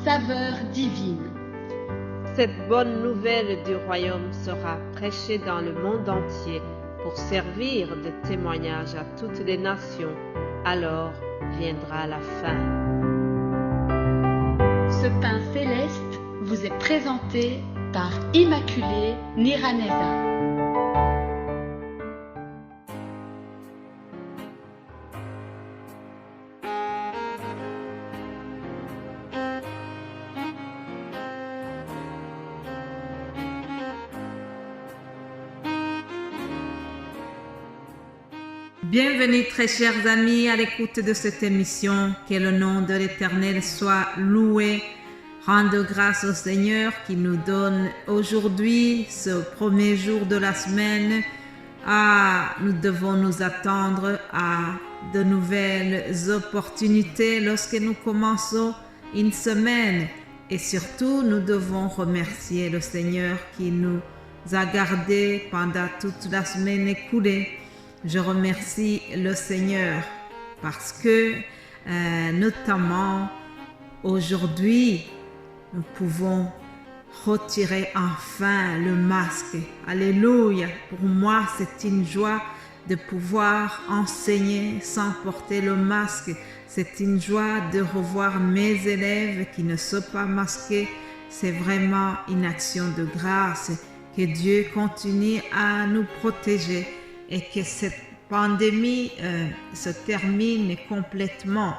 saveur divine. Cette bonne nouvelle du royaume sera prêchée dans le monde entier pour servir de témoignage à toutes les nations. Alors viendra la fin. Ce pain céleste vous est présenté par Immaculée Niraneza. Bienvenue très chers amis à l'écoute de cette émission. Que le nom de l'Éternel soit loué. Rendre grâce au Seigneur qui nous donne aujourd'hui ce premier jour de la semaine. Nous devons nous attendre à de nouvelles opportunités lorsque nous commençons une semaine. Et surtout, nous devons remercier le Seigneur qui nous a gardés pendant toute la semaine écoulée. Je remercie le Seigneur parce que notamment aujourd'hui, nous pouvons retirer enfin le masque. Alléluia! Pour moi, c'est une joie de pouvoir enseigner sans porter le masque. C'est une joie de revoir mes élèves qui ne sont pas masqués. C'est vraiment une action de grâce. Que Dieu continue à nous protéger et que cette pandémie se termine complètement.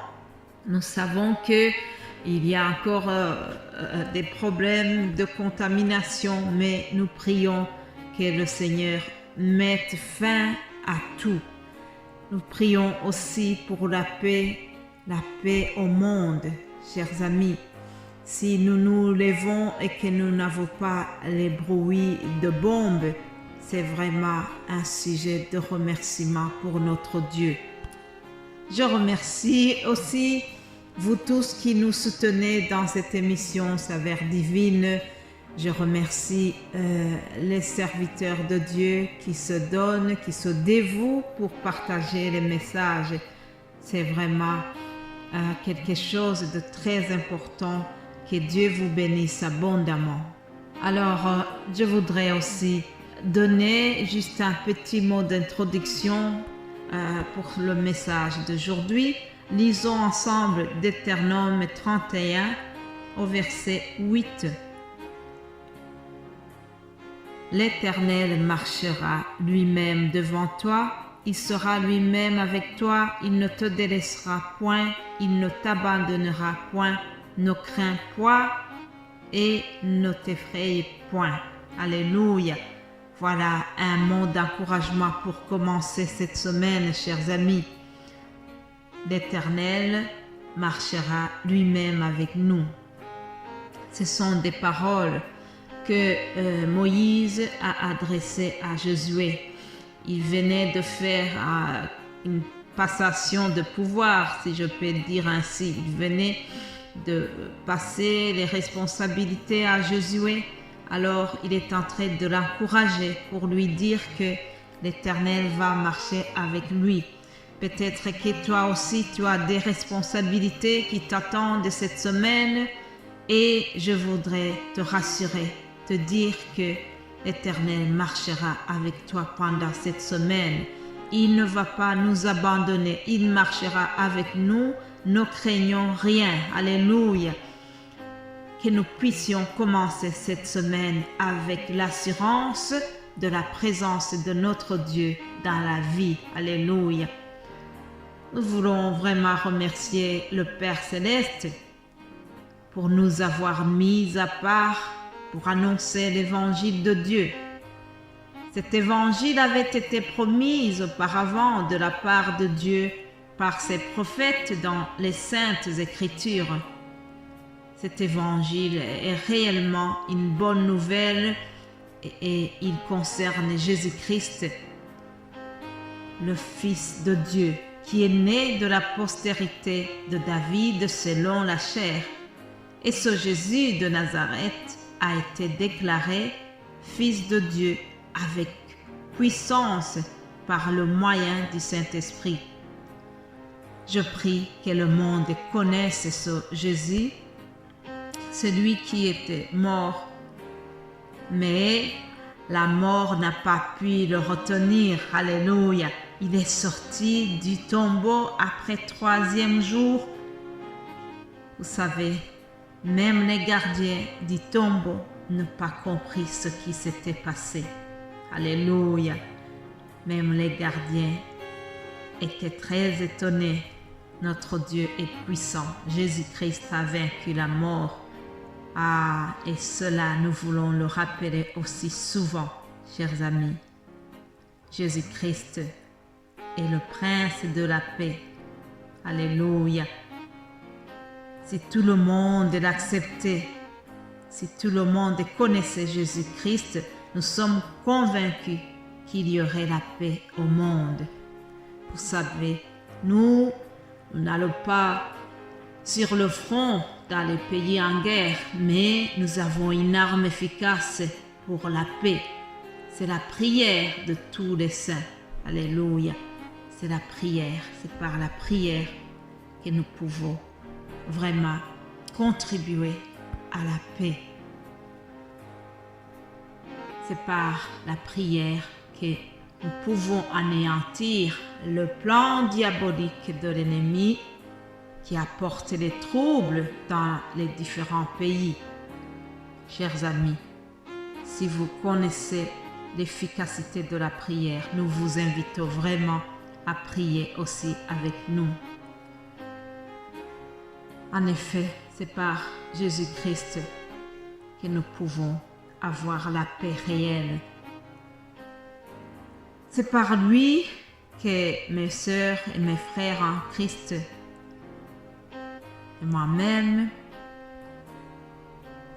Nous savons qu'il y a encore des problèmes de contamination, mais nous prions que le Seigneur mette fin à tout. Nous prions aussi pour la paix au monde, chers amis. Si nous nous levons et que nous n'avons pas les bruits de bombes, c'est vraiment un sujet de remerciement pour notre Dieu. Je remercie aussi vous tous qui nous soutenez dans cette émission Saveur divine. Je remercie les serviteurs de Dieu qui se donnent, qui se dévouent pour partager les messages. C'est vraiment quelque chose de très important. Que Dieu vous bénisse abondamment. Alors, je voudrais aussi donner juste un petit mot d'introduction pour le message d'aujourd'hui. Lisons ensemble Deutéronome 31 au verset 8. L'Éternel marchera lui-même devant toi, il sera lui-même avec toi, il ne te délaissera point, il ne t'abandonnera point, ne crains point et ne t'effraie point. Alléluia. Voilà un mot d'encouragement pour commencer cette semaine, chers amis. L'Éternel marchera lui-même avec nous. Ce sont des paroles que Moïse a adressées à Josué. Il venait de faire une passation de pouvoir, si je peux dire ainsi. Il venait de passer les responsabilités à Josué. Alors il est en train de l'encourager pour lui dire que l'Éternel va marcher avec lui. Peut-être que toi aussi tu as des responsabilités qui t'attendent cette semaine et je voudrais te rassurer, te dire que l'Éternel marchera avec toi pendant cette semaine. Il ne va pas nous abandonner, il marchera avec nous, ne craignons rien. Alléluia. Que nous puissions commencer cette semaine avec l'assurance de la présence de notre Dieu dans la vie. Alléluia. Nous voulons vraiment remercier le Père Céleste pour nous avoir mis à part pour annoncer l'évangile de Dieu. Cet évangile avait été promis auparavant de la part de Dieu par ses prophètes dans les Saintes Écritures. Cet évangile est réellement une bonne nouvelle et il concerne Jésus-Christ, le Fils de Dieu, qui est né de la postérité de David selon la chair. Et ce Jésus de Nazareth a été déclaré Fils de Dieu avec puissance par le moyen du Saint-Esprit. Je prie que le monde connaisse ce Jésus celui qui était mort. Mais la mort n'a pas pu le retenir. Alléluia. Il est sorti du tombeau après 3e jour. Vous savez, même les gardiens du tombeau n'ont pas compris ce qui s'était passé. Alléluia. Même les gardiens étaient très étonnés. Notre Dieu est puissant. Jésus-Christ a vaincu la mort. Ah, et cela, nous voulons le rappeler aussi souvent, chers amis. Jésus-Christ est le prince de la paix. Alléluia. Si tout le monde l'acceptait, si tout le monde connaissait Jésus-Christ, nous sommes convaincus qu'il y aurait la paix au monde. Vous savez, nous n'allons pas sur le front dans les pays en guerre, mais nous avons une arme efficace pour la paix. C'est la prière de tous les saints. Alléluia. C'est la prière, c'est par la prière que nous pouvons vraiment contribuer à la paix. C'est par la prière que nous pouvons anéantir le plan diabolique de l'ennemi qui apporte les troubles dans les différents pays. Chers amis, si vous connaissez l'efficacité de la prière, nous vous invitons vraiment à prier aussi avec nous. En effet, c'est par Jésus-Christ que nous pouvons avoir la paix réelle. C'est par lui que mes sœurs et mes frères en Christ et moi-même,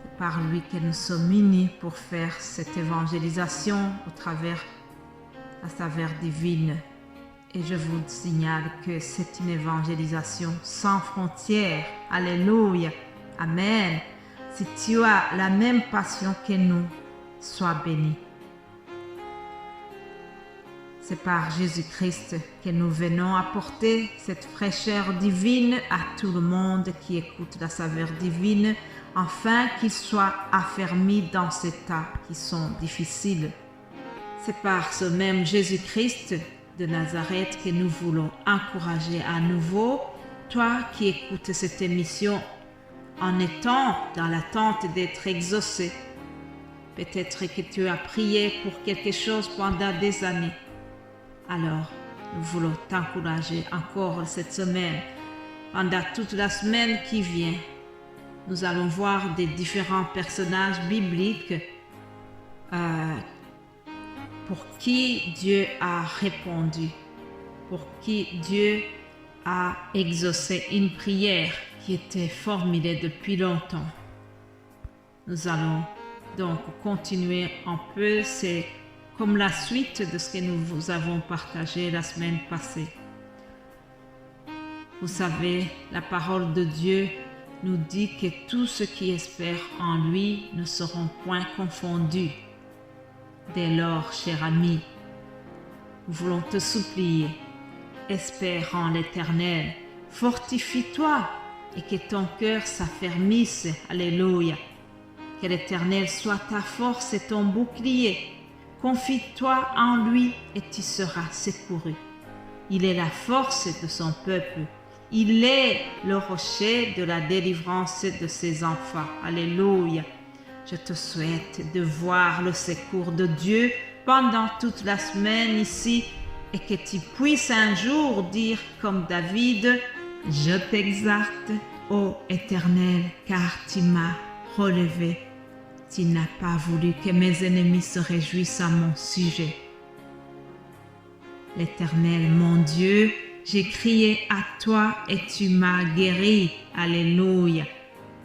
c'est par lui que nous sommes unis pour faire cette évangélisation au travers la saveur divine. Et je vous signale que c'est une évangélisation sans frontières. Alléluia. Amen. Si tu as la même passion que nous, sois béni. C'est par Jésus-Christ que nous venons apporter cette fraîcheur divine à tout le monde qui écoute la saveur divine, afin qu'ils soient affermis dans ces tas qui sont difficiles. C'est par ce même Jésus-Christ de Nazareth que nous voulons encourager à nouveau, toi qui écoutes cette émission en étant dans l'attente d'être exaucé. Peut-être que tu as prié pour quelque chose pendant des années. Alors, nous voulons t'encourager encore cette semaine. Pendant toute la semaine qui vient, nous allons voir des différents personnages bibliques pour qui Dieu a répondu, pour qui Dieu a exaucé une prière qui était formulée depuis longtemps. Nous allons donc continuer un peu, c'est comme la suite de ce que nous vous avons partagé la semaine passée. Vous savez, la parole de Dieu nous dit que tous ceux qui espèrent en lui ne seront point confondus. Dès lors, cher ami, nous voulons te supplier, espère en l'Éternel, fortifie-toi et que ton cœur s'affermisse. Alléluia. Que l'Éternel soit ta force et ton bouclier. Confie-toi en lui et tu seras secouru. Il est la force de son peuple. Il est le rocher de la délivrance de ses enfants. Alléluia. Je te souhaite de voir le secours de Dieu pendant toute la semaine ici et que tu puisses un jour dire comme David, « Je t'exalte, ô Éternel, car tu m'as relevé. Tu n'as pas voulu que mes ennemis se réjouissent à mon sujet. » L'Éternel, mon Dieu, j'ai crié à toi et tu m'as guéri. Alléluia.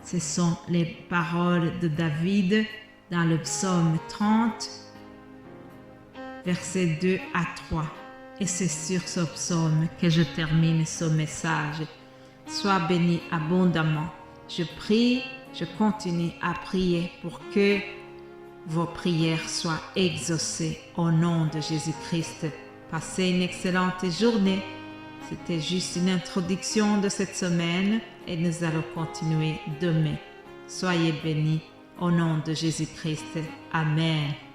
Ce sont les paroles de David dans le psaume 30, versets 2 à 3. Et c'est sur ce psaume que je termine ce message. Sois béni abondamment. Je prie, je continue à prier pour que vos prières soient exaucées au nom de Jésus-Christ. Passez une excellente journée. C'était juste une introduction de cette semaine et nous allons continuer demain. Soyez bénis au nom de Jésus-Christ. Amen.